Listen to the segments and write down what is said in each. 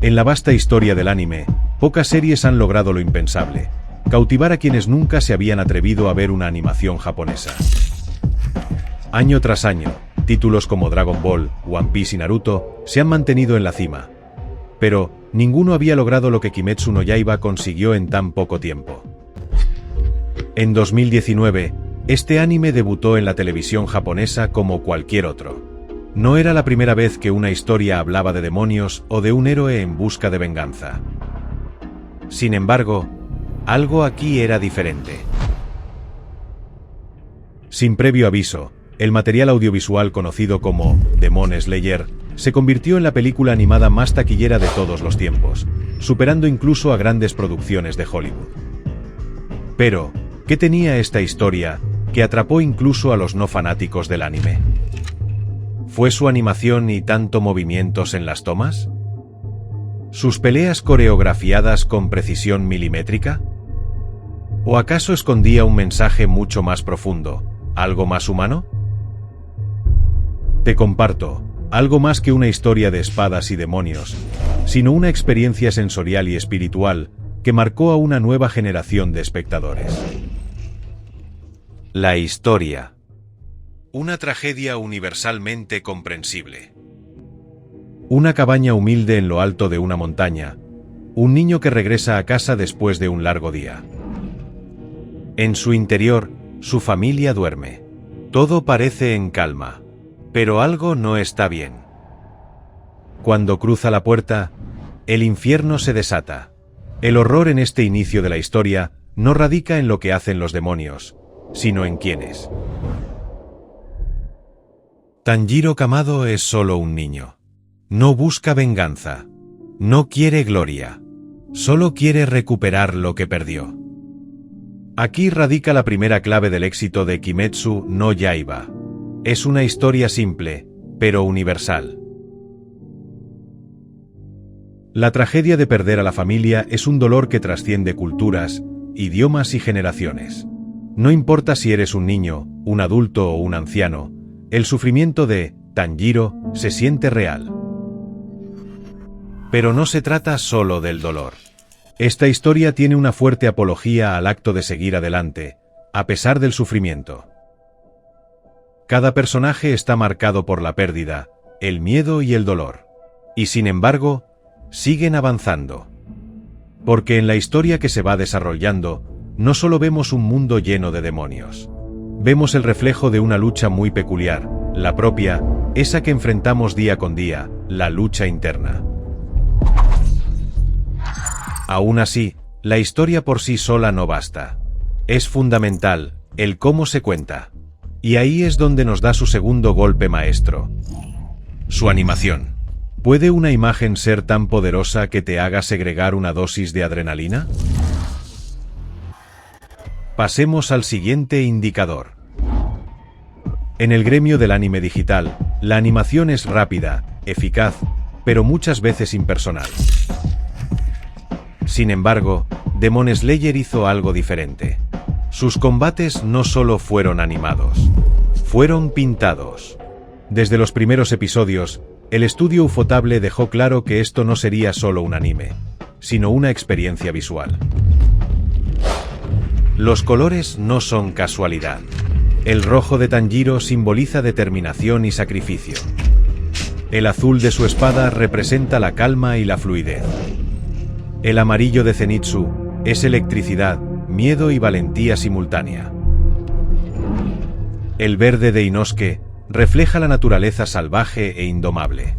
En la vasta historia del anime, pocas series han logrado lo impensable: cautivar a quienes nunca se habían atrevido a ver una animación japonesa. Año tras año, títulos como Dragon Ball, One Piece y Naruto se han mantenido en la cima. Pero ninguno había logrado lo que Kimetsu no Yaiba consiguió en tan poco tiempo. En 2019, este anime debutó en la televisión japonesa como cualquier otro. No era la primera vez que una historia hablaba de demonios o de un héroe en busca de venganza. Sin embargo, algo aquí era diferente. Sin previo aviso, el material audiovisual conocido como Demon Slayer se convirtió en la película animada más taquillera de todos los tiempos, superando incluso a grandes producciones de Hollywood. Pero, ¿qué tenía esta historia que atrapó incluso a los no fanáticos del anime? ¿Fue su animación y tanto movimientos en las tomas? ¿Sus peleas coreografiadas con precisión milimétrica? ¿O acaso escondía un mensaje mucho más profundo, algo más humano? Te comparto, algo más que una historia de espadas y demonios, sino una experiencia sensorial y espiritual que marcó a una nueva generación de espectadores. La historia. Una tragedia universalmente comprensible. Una cabaña humilde en lo alto de una montaña, un niño que regresa a casa después de un largo día. En su interior, su familia duerme. Todo parece en calma, pero algo no está bien. Cuando cruza la puerta, el infierno se desata. El horror en este inicio de la historia no radica en lo que hacen los demonios, sino en quiénes. Tanjiro Kamado es solo un niño. No busca venganza. No quiere gloria. Solo quiere recuperar lo que perdió. Aquí radica la primera clave del éxito de Kimetsu no Yaiba. Es una historia simple, pero universal. La tragedia de perder a la familia es un dolor que trasciende culturas, idiomas y generaciones. No importa si eres un niño, un adulto o un anciano, el sufrimiento de Tanjiro se siente real. Pero no se trata solo del dolor. Esta historia tiene una fuerte apología al acto de seguir adelante, a pesar del sufrimiento. Cada personaje está marcado por la pérdida, el miedo y el dolor. Y sin embargo, siguen avanzando. Porque en la historia que se va desarrollando, no solo vemos un mundo lleno de demonios. Vemos el reflejo de una lucha muy peculiar, la propia, esa que enfrentamos día con día, la lucha interna. Aún así, la historia por sí sola no basta. Es fundamental el cómo se cuenta. Y ahí es donde nos da su segundo golpe maestro. Su animación. ¿Puede una imagen ser tan poderosa que te haga segregar una dosis de adrenalina? Pasemos al siguiente indicador. En el gremio del anime digital, la animación es rápida, eficaz, pero muchas veces impersonal. Sin embargo, Demon Slayer hizo algo diferente. Sus combates no solo fueron animados, fueron pintados. Desde los primeros episodios, el estudio Ufotable dejó claro que esto no sería solo un anime, sino una experiencia visual. Los colores no son casualidad. El rojo de Tanjiro simboliza determinación y sacrificio. El azul de su espada representa la calma y la fluidez. El amarillo de Zenitsu es electricidad, miedo y valentía simultánea. El verde de Inosuke refleja la naturaleza salvaje e indomable.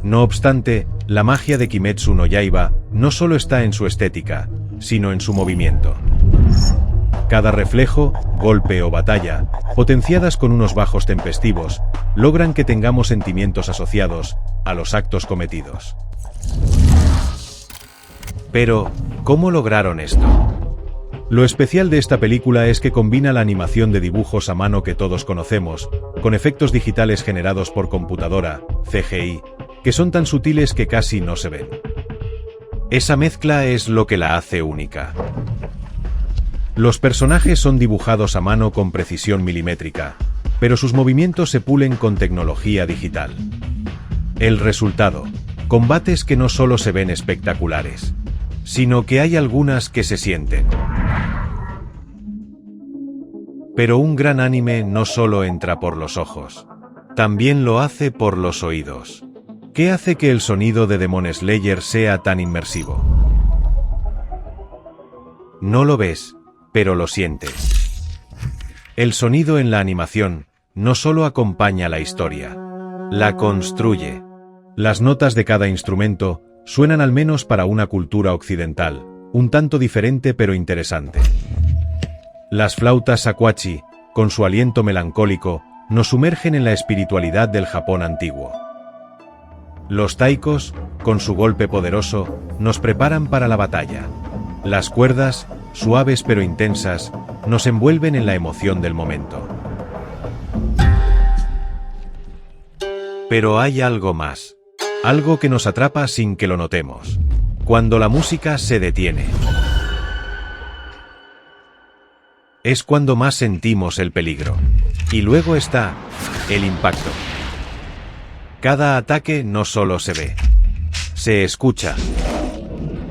No obstante, la magia de Kimetsu no Yaiba no solo está en su estética, sino en su movimiento. Cada reflejo, golpe o batalla, potenciadas con unos bajos tempestivos, logran que tengamos sentimientos asociados a los actos cometidos. Pero, ¿cómo lograron esto? Lo especial de esta película es que combina la animación de dibujos a mano que todos conocemos, con efectos digitales generados por computadora, CGI, que son tan sutiles que casi no se ven. Esa mezcla es lo que la hace única. Los personajes son dibujados a mano con precisión milimétrica, pero sus movimientos se pulen con tecnología digital. El resultado: combates que no solo se ven espectaculares, sino que hay algunas que se sienten. Pero un gran anime no solo entra por los ojos, también lo hace por los oídos. ¿Qué hace que el sonido de Demon Slayer sea tan inmersivo? No lo ves, pero lo sientes. El sonido en la animación no solo acompaña la historia, la construye. Las notas de cada instrumento suenan al menos para una cultura occidental, un tanto diferente pero interesante. Las flautas shakuhachi, con su aliento melancólico, nos sumergen en la espiritualidad del Japón antiguo. Los taikos, con su golpe poderoso, nos preparan para la batalla. Las cuerdas, suaves pero intensas, nos envuelven en la emoción del momento. Pero hay algo más. Algo que nos atrapa sin que lo notemos. Cuando la música se detiene. Es cuando más sentimos el peligro. Y luego está el impacto. Cada ataque no solo se ve, se escucha.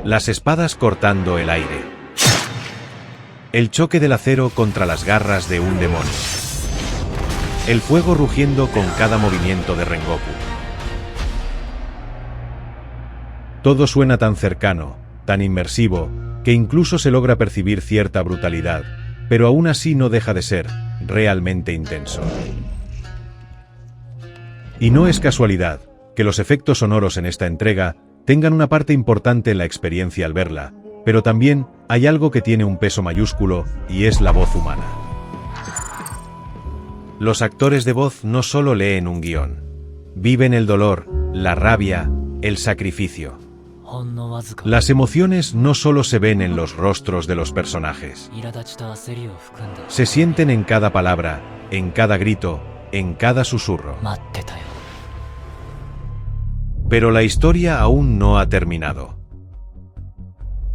Las espadas cortando el aire. El choque del acero contra las garras de un demonio. El fuego rugiendo con cada movimiento de Rengoku. Todo suena tan cercano, tan inmersivo, que incluso se logra percibir cierta brutalidad, pero aún así no deja de ser realmente intenso. Y no es casualidad que los efectos sonoros en esta entrega tengan una parte importante en la experiencia al verla, pero también hay algo que tiene un peso mayúsculo, y es la voz humana. Los actores de voz no solo leen un guión, viven el dolor, la rabia, el sacrificio. Las emociones no solo se ven en los rostros de los personajes. Se sienten en cada palabra, en cada grito, en cada susurro. Pero la historia aún no ha terminado.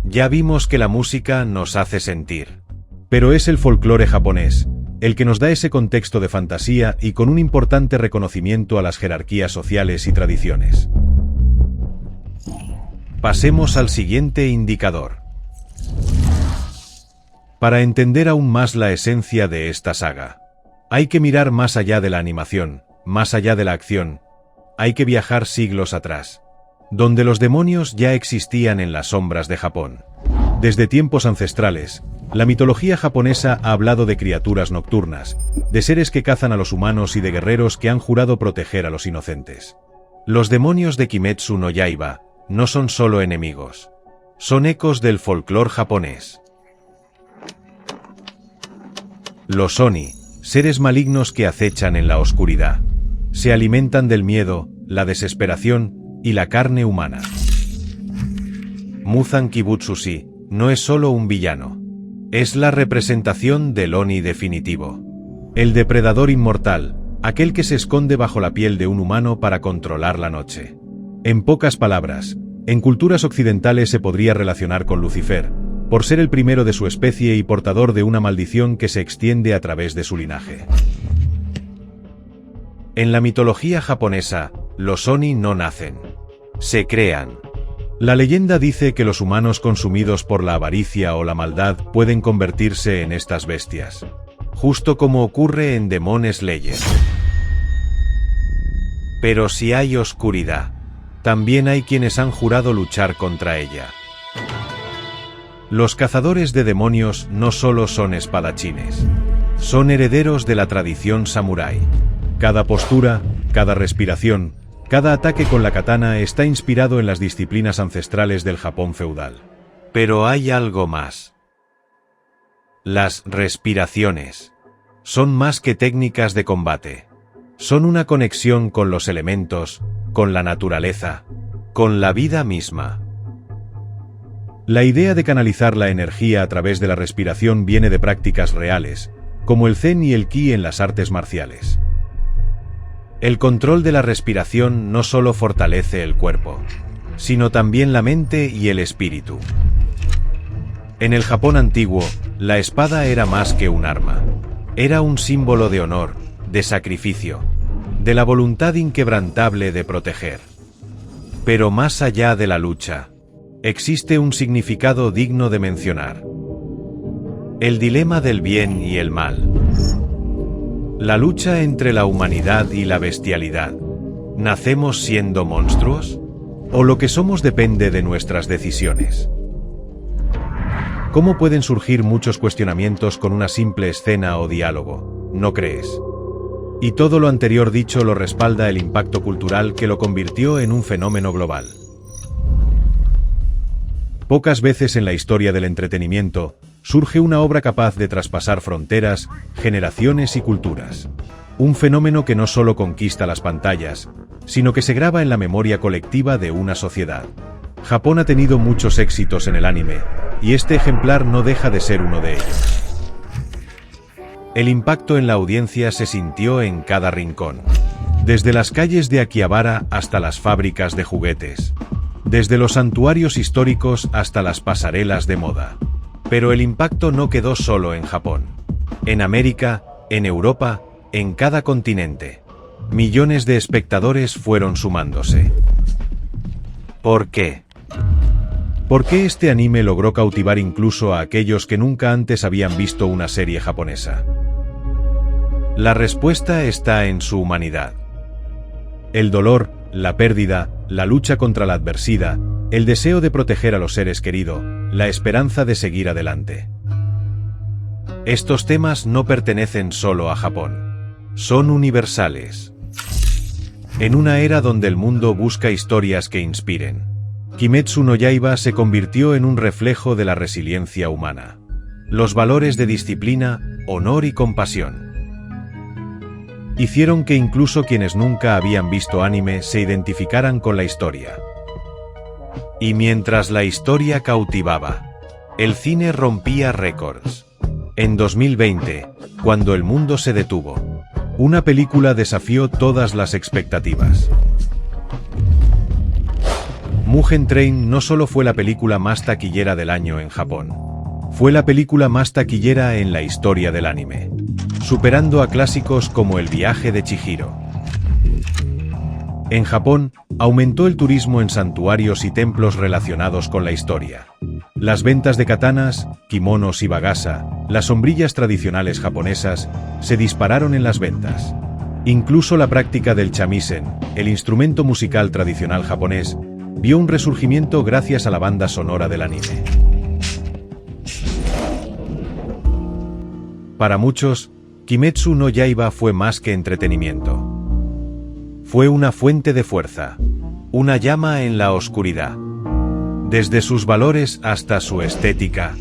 Ya vimos que la música nos hace sentir. Pero es el folclore japonés el que nos da ese contexto de fantasía y con un importante reconocimiento a las jerarquías sociales y tradiciones. Pasemos al siguiente indicador. Para entender aún más la esencia de esta saga, hay que mirar más allá de la animación, más allá de la acción. Hay que viajar siglos atrás, donde los demonios ya existían en las sombras de Japón. Desde tiempos ancestrales, la mitología japonesa ha hablado de criaturas nocturnas, de seres que cazan a los humanos y de guerreros que han jurado proteger a los inocentes. Los demonios de Kimetsu no Yaiba no son solo enemigos, son ecos del folclore japonés. Los Oni, seres malignos que acechan en la oscuridad, se alimentan del miedo, la desesperación y la carne humana. Muzan Kibutsushi no es solo un villano, es la representación del Oni definitivo. El depredador inmortal, aquel que se esconde bajo la piel de un humano para controlar la noche. En pocas palabras, en culturas occidentales se podría relacionar con Lucifer, por ser el primero de su especie y portador de una maldición que se extiende a través de su linaje. En la mitología japonesa, los Oni no nacen, se crean. La leyenda dice que los humanos consumidos por la avaricia o la maldad pueden convertirse en estas bestias, justo como ocurre en Demon Slayer. Pero si hay oscuridad, también hay quienes han jurado luchar contra ella. Los cazadores de demonios no solo son espadachines, son herederos de la tradición samurái. Cada postura, cada respiración, cada ataque con la katana está inspirado en las disciplinas ancestrales del Japón feudal. Pero hay algo más. Las respiraciones son más que técnicas de combate. Son una conexión con los elementos, con la naturaleza, con la vida misma. La idea de canalizar la energía a través de la respiración viene de prácticas reales, como el zen y el ki en las artes marciales. El control de la respiración no solo fortalece el cuerpo, sino también la mente y el espíritu. En el Japón antiguo, la espada era más que un arma. Era un símbolo de honor, de sacrificio, de la voluntad inquebrantable de proteger. Pero más allá de la lucha, existe un significado digno de mencionar. El dilema del bien y el mal. La lucha entre la humanidad y la bestialidad. ¿Nacemos siendo monstruos? ¿O lo que somos depende de nuestras decisiones? ¿Cómo pueden surgir muchos cuestionamientos con una simple escena o diálogo? ¿No crees? Y todo lo anterior dicho lo respalda el impacto cultural que lo convirtió en un fenómeno global. Pocas veces en la historia del entretenimiento surge una obra capaz de traspasar fronteras, generaciones y culturas. Un fenómeno que no solo conquista las pantallas, sino que se graba en la memoria colectiva de una sociedad. Japón ha tenido muchos éxitos en el anime, y este ejemplar no deja de ser uno de ellos. El impacto en la audiencia se sintió en cada rincón. Desde las calles de Akihabara hasta las fábricas de juguetes. Desde los santuarios históricos hasta las pasarelas de moda. Pero el impacto no quedó solo en Japón. En América, en Europa, en cada continente. Millones de espectadores fueron sumándose. ¿Por qué? ¿Por qué este anime logró cautivar incluso a aquellos que nunca antes habían visto una serie japonesa? La respuesta está en su humanidad. El dolor, la pérdida, la lucha contra la adversidad, el deseo de proteger a los seres queridos, la esperanza de seguir adelante. Estos temas no pertenecen solo a Japón. Son universales. En una era donde el mundo busca historias que inspiren, Kimetsu no Yaiba se convirtió en un reflejo de la resiliencia humana. Los valores de disciplina, honor y compasión hicieron que incluso quienes nunca habían visto anime se identificaran con la historia. Y mientras la historia cautivaba, el cine rompía récords. En 2020, cuando el mundo se detuvo, una película desafió todas las expectativas. Mugen Train no solo fue la película más taquillera del año en Japón, fue la película más taquillera en la historia del anime, superando a clásicos como El viaje de Chihiro. En Japón, aumentó el turismo en santuarios y templos relacionados con la historia. Las ventas de katanas, kimonos y bagasa, las sombrillas tradicionales japonesas, se dispararon en las ventas. Incluso la práctica del shamisen, el instrumento musical tradicional japonés, vio un resurgimiento gracias a la banda sonora del anime. Para muchos, Kimetsu no Yaiba fue más que entretenimiento. Fue una fuente de fuerza, una llama en la oscuridad. Desde sus valores hasta su estética,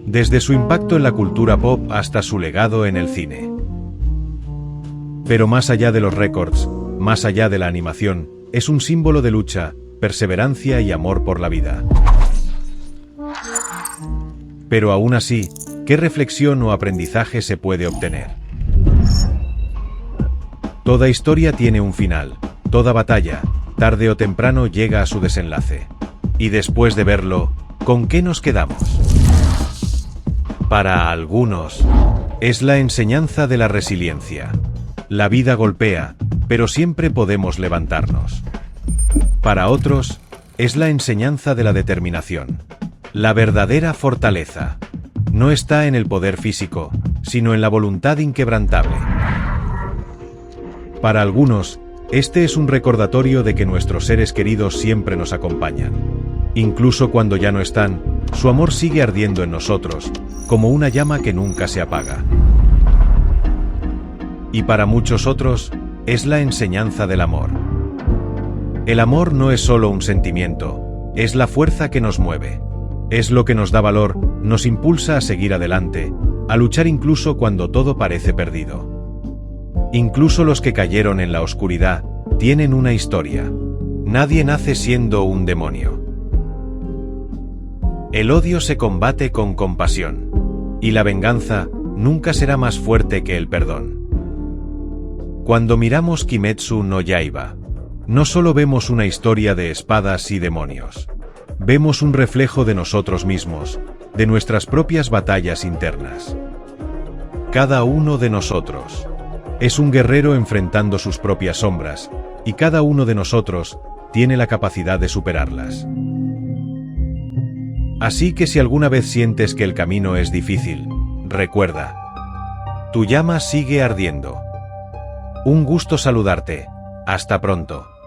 desde su impacto en la cultura pop hasta su legado en el cine. Pero más allá de los récords, más allá de la animación, es un símbolo de lucha, perseverancia y amor por la vida. Pero aún así, ¿qué reflexión o aprendizaje se puede obtener? Toda historia tiene un final, toda batalla, tarde o temprano llega a su desenlace. Y después de verlo, ¿con qué nos quedamos? Para algunos, es la enseñanza de la resiliencia. La vida golpea, pero siempre podemos levantarnos. Para otros, es la enseñanza de la determinación. La verdadera fortaleza no está en el poder físico, sino en la voluntad inquebrantable. Para algunos, este es un recordatorio de que nuestros seres queridos siempre nos acompañan. Incluso cuando ya no están, su amor sigue ardiendo en nosotros, como una llama que nunca se apaga. Y para muchos otros, es la enseñanza del amor. El amor no es solo un sentimiento, es la fuerza que nos mueve. Es lo que nos da valor, nos impulsa a seguir adelante, a luchar incluso cuando todo parece perdido. Incluso los que cayeron en la oscuridad, tienen una historia. Nadie nace siendo un demonio. El odio se combate con compasión. Y la venganza nunca será más fuerte que el perdón. Cuando miramos Kimetsu no Yaiba, no solo vemos una historia de espadas y demonios. Vemos un reflejo de nosotros mismos, de nuestras propias batallas internas. Cada uno de nosotros Es un guerrero enfrentando sus propias sombras, y cada uno de nosotros tiene la capacidad de superarlas. Así que si alguna vez sientes que el camino es difícil, recuerda, tu llama sigue ardiendo. Un gusto saludarte. Hasta pronto.